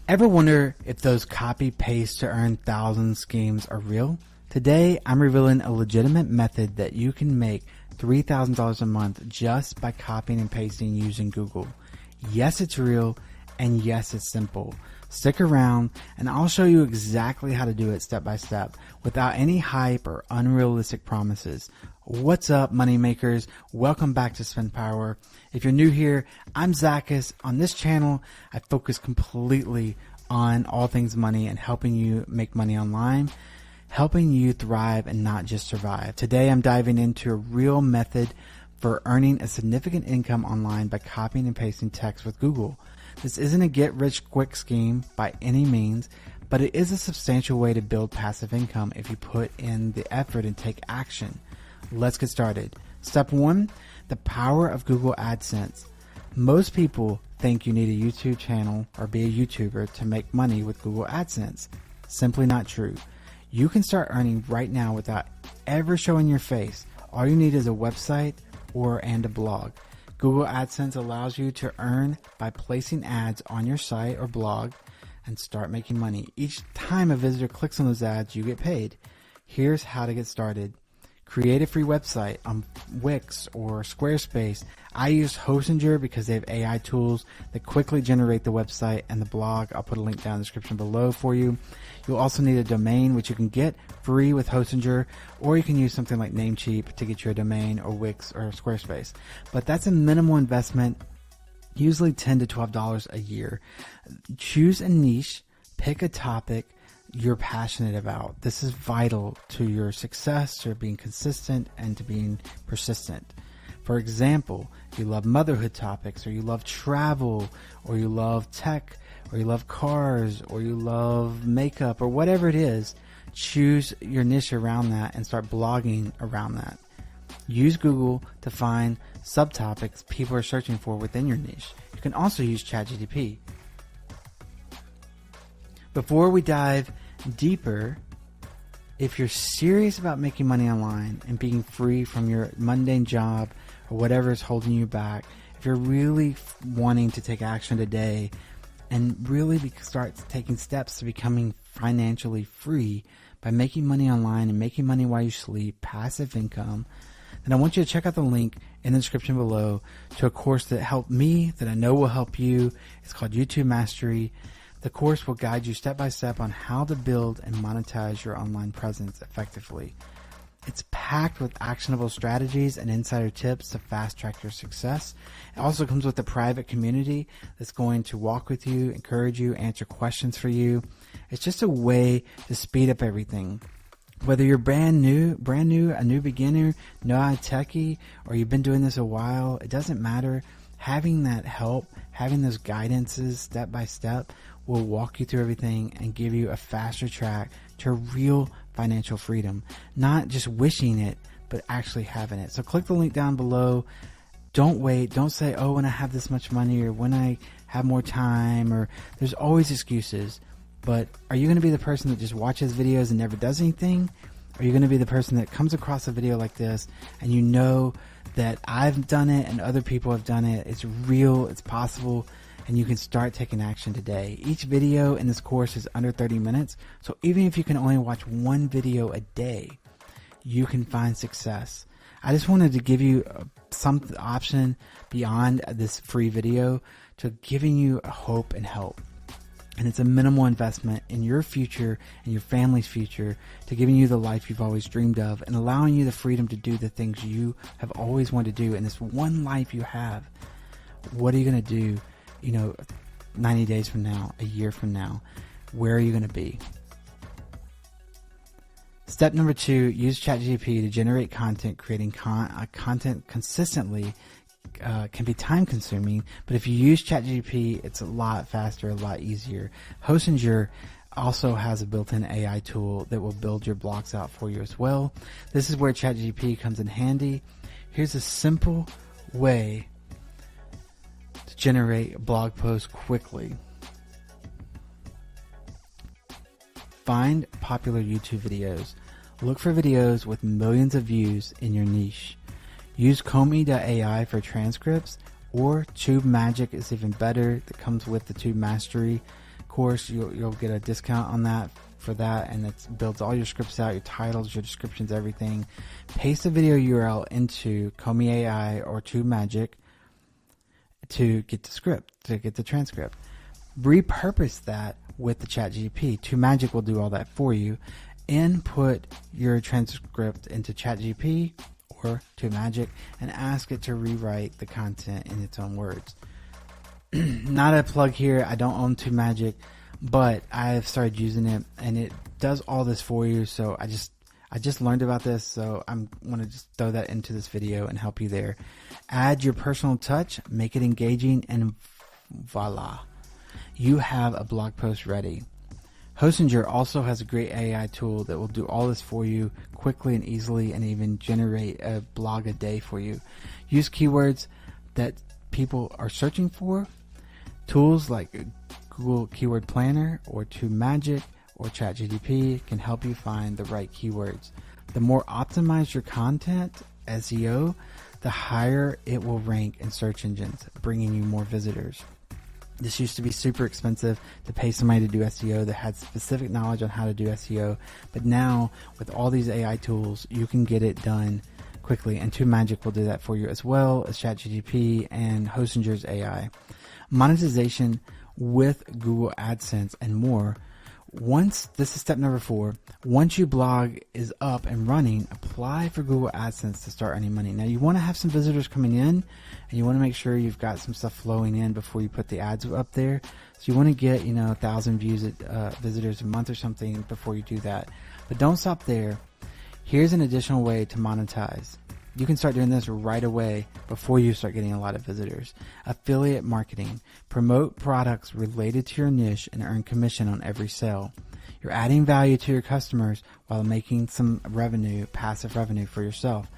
Ever wonder if those copy paste to earn thousands schemes are real? Today, I'm revealing a legitimate method that you can make $3,000 a month just by copying and pasting using Google. Yes, it's real, and yes, it's simple. Stick around and I'll show you exactly how to do it step by step without any hype or unrealistic promises. What's up, moneymakers? Welcome back to Spend Power. If you're new here, I'm Zachus. On this channel, I focus completely on all things money and helping you make money online, helping you thrive and not just survive. Today, I'm diving into a real method for earning a significant income online by copying and pasting text with Google. This isn't a get-rich-quick scheme by any means, but it is a substantial way to build passive income if you put in the effort and take action. Let's get started. Step 1, the power of Google AdSense. Most people think you need a YouTube channel or be a YouTuber to make money with Google AdSense. Simply not true. You can start earning right now without ever showing your face. All you need is a website and a blog. Google AdSense allows you to earn by placing ads on your site or blog and start making money. Each time a visitor clicks on those ads, you get paid. Here's how to get started. Create a free website on Wix or Squarespace. I use Hostinger because they have AI tools that quickly generate the website and the blog. I'll put a link down in the description below for you. You'll also need a domain, which you can get free with Hostinger, or you can use something like Namecheap to get your domain, or Wix or Squarespace. But that's a minimal investment, usually $10 to $12 a year. Choose a niche, pick a topic you're passionate about. This is vital to your success, to being consistent, and to being persistent. For example, if you love motherhood topics, or you love travel, or you love tech, or you love cars, or you love makeup, or whatever it is, choose your niche around that and start blogging around that. Use Google to find subtopics people are searching for within your niche. You can also use ChatGPT. Before we dive deeper, if you're serious about making money online and being free from your mundane job or whatever is holding you back, if you're really wanting to take action today and really start taking steps to becoming financially free by making money online and making money while you sleep, passive income, then I want you to check out the link in the description below to a course that helped me, that I know will help you. It's called YouTube Mastery. The course will guide you step by step on how to build and monetize your online presence effectively. It's packed with actionable strategies and insider tips to fast track your success. It also comes with a private community that's going to walk with you, encourage you, answer questions for you. It's just a way to speed up everything. Whether you're brand new, a new beginner, no techie, or you've been doing this a while, it doesn't matter. Having that help, having those guidances step by step will walk you through everything and give you a faster track to real financial freedom. Not just wishing it, but actually having it. So click the link down below. Don't wait. Don't say, oh, when I have this much money, or when I have more time, or there's always excuses. But are you going to be the person that just watches videos and never does anything? Are you going to be the person that comes across a video like this and you know that I've done it and other people have done it? It's real, it's possible, and you can start taking action today. Each video in this course is under 30 minutes, so even if you can only watch one video a day, you can find success. I just wanted to give you some option beyond this free video to giving you a hope and help. And it's a minimal investment in your future and your family's future, to giving you the life you've always dreamed of and allowing you the freedom to do the things you have always wanted to do in this one life you have. What are you going to do, 90 days from now, a year from now? Where are you going to be? Step number 2, use ChatGPT to generate content. Creating content consistently can be time consuming, but if you use ChatGPT, it's a lot faster, a lot easier. Hostinger also has a built-in AI tool that will build your blocks out for you as well. This is where ChatGPT comes in handy. Here's a simple way to generate a blog post quickly. Find popular YouTube videos. Look for videos with millions of views in your niche. Use Comey.ai for transcripts, or Tube Magic is even better. That comes with the Tube Mastery course, you'll get a discount on that for that, and it builds all your scripts out, your titles, your descriptions, everything. Paste a video URL into Comey AI or 2Magic to get the script, to get the transcript. Repurpose that with the ChatGPT. 2Magic will do all that for you. Input your transcript into ChatGPT or 2Magic and ask it to rewrite the content in its own words. Not a plug here. I don't own 2Magic, but I've started using it and it does all this for you. So I just learned about this, so I'm going to just throw that into this video and help you there. Add your personal touch, make it engaging, and voila, you have a blog post ready. Hostinger also has a great AI tool that will do all this for you quickly and easily, and even generate a blog a day for you. Use keywords that people are searching for. Tools like Google Keyword Planner or 2Magic or ChatGPT can help you find the right keywords. The more optimized your content, SEO, the higher it will rank in search engines, bringing you more visitors. This used to be super expensive to pay somebody to do SEO that had specific knowledge on how to do SEO. But now with all these AI tools, you can get it done quickly. And 2Magic will do that for you, as well as ChatGPT and Hostinger's AI. Monetization with Google AdSense and more. This is step number 4. Once your blog is up and running, apply for Google AdSense to start earning money. Now you want to have some visitors coming in, and you want to make sure you've got some stuff flowing in before you put the ads up there. So you want to get 1,000 visitors a month or something before you do that. But don't stop there. Here's an additional way to monetize. You can start doing this right away before you start getting a lot of visitors. Affiliate marketing. Promote products related to your niche and earn commission on every sale. You're adding value to your customers while making some revenue, passive revenue for yourself.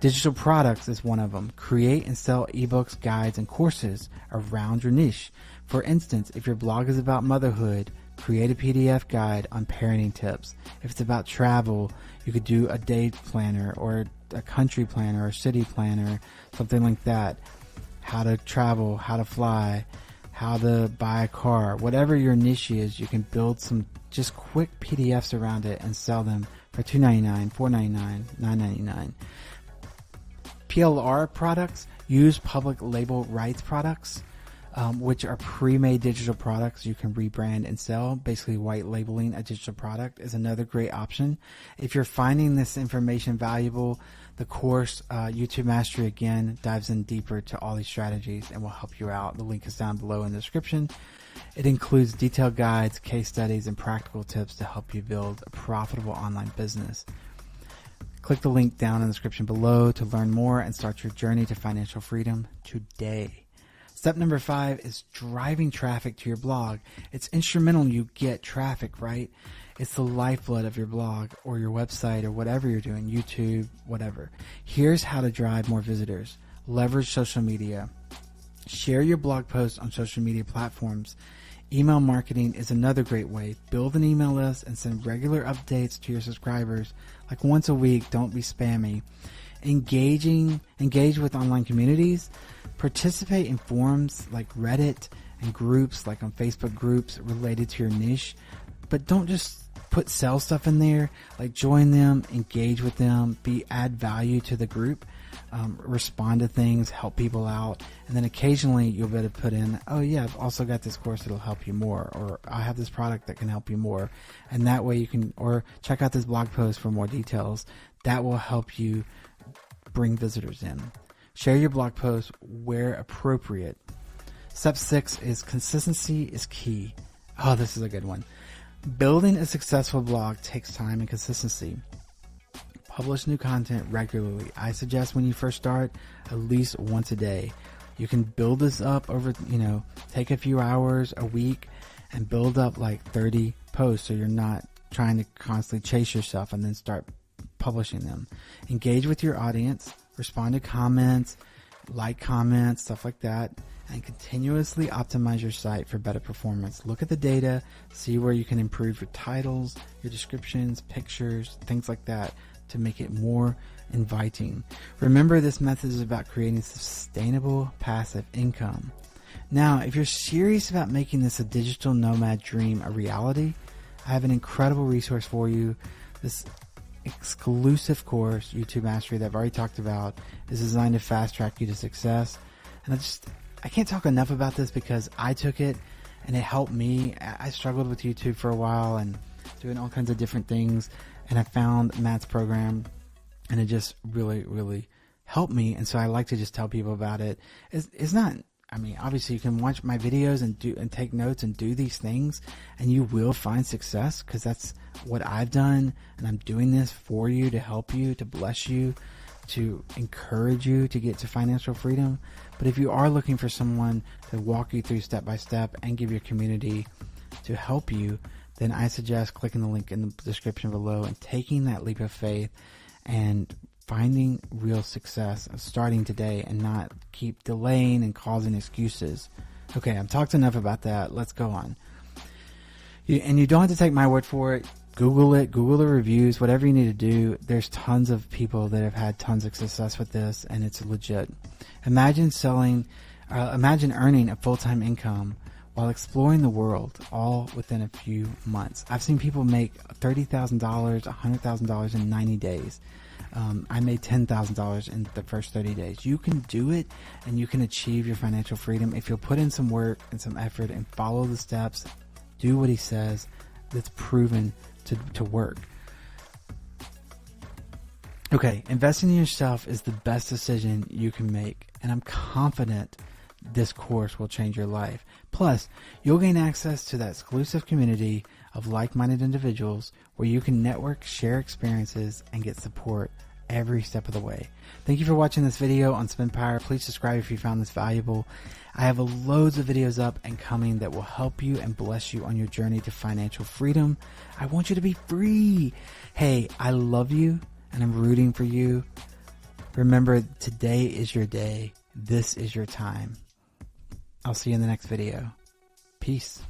Digital products is one of them. Create and sell ebooks, guides, and courses around your niche. For instance, if your blog is about motherhood, create a PDF guide on parenting tips. If it's about travel, you could do a day planner or a country planner or a city planner, something like that. How to travel, how to fly, how to buy a car, whatever your niche is, you can build some just quick PDFs around it and sell them for $2.99, $4.99, $9.99. PLR products, use public label rights products, which are pre-made digital products you can rebrand and sell. Basically, white labeling a digital product is another great option. If you're finding this information valuable, the course YouTube Mastery again dives in deeper to all these strategies and will help you out. The link is down below in the description. It includes detailed guides, case studies, and practical tips to help you build a profitable online business. Click the link down in the description below to learn more and start your journey to financial freedom today. Step number 5 is driving traffic to your blog. It's instrumental you get traffic, right? It's the lifeblood of your blog or your website or whatever you're doing, YouTube, whatever. Here's how to drive more visitors. Leverage social media. Share your blog posts on social media platforms. Email marketing is another great way. Build an email list and send regular updates to your subscribers, like once a week. Don't be spammy. Engage with online communities. Participate in forums like Reddit and groups like on Facebook groups related to your niche. But don't just sell stuff in there. Like, join them, engage with them, add value to the group, respond to things, help people out, and then occasionally you'll be able to put in, oh yeah, I've also got this course that'll help you more, or I have this product that can help you more, and that way you can, or check out this blog post for more details. That will help you bring visitors in. Share your blog posts where appropriate. Step 6 is consistency is key. Oh, this is a good one. Building a successful blog takes time and consistency. Publish new content regularly. I suggest when you first start, at least once a day. You can build this up over, take a few hours a week and build up like 30 posts so you're not trying to constantly chase yourself and then start publishing them. Engage with your audience, respond to comments, like comments, stuff like that, and continuously optimize your site for better performance. Look at the data, see where you can improve your titles, your descriptions, pictures, things like that to make it more inviting. Remember, this method is about creating sustainable passive income. Now, if you're serious about making this a digital nomad dream a reality, I have an incredible resource for you. This exclusive course, YouTube Mastery, that I've already talked about, is designed to fast track you to success. And I can't talk enough about this because I took it and it helped me. I struggled with YouTube for a while and doing all kinds of different things, and I found Matt's program and it just really, really helped me. And so I like to just tell people about it. It's not, I mean, obviously you can watch my videos and take notes and do these things, and you will find success, because that's what I've done, and I'm doing this for you, to help you, to bless you, to encourage you to get to financial freedom. But if you are looking for someone to walk you through step by step and give your community to help you, then I suggest clicking the link in the description below and taking that leap of faith and finding real success, starting today, and not keep delaying and causing excuses. Okay, I've talked enough about that. Let's go on. And you don't have to take my word for it. Google it, Google the reviews, whatever you need to do. There's tons of people that have had tons of success with this, and it's legit. Imagine earning a full-time income while exploring the world, all within a few months. I've seen people make $30,000, $100,000 in 90 days. I made $10,000 in the first 30 days. You can do it, and you can achieve your financial freedom if you'll put in some work and some effort and follow the steps. Do what he says. That's proven to work. Okay, investing in yourself is the best decision you can make, and I'm confident this course will change your life. Plus, you'll gain access to that exclusive community of like-minded individuals where you can network, share experiences, and get support every step of the way. Thank you for watching this video on Spend Power. Please subscribe if you found this valuable. I have loads of videos up and coming that will help you and bless you on your journey to financial freedom. I want you to be free. Hey, I love you and I'm rooting for you. Remember, today is your day. This is your time. I'll see you in the next video. Peace.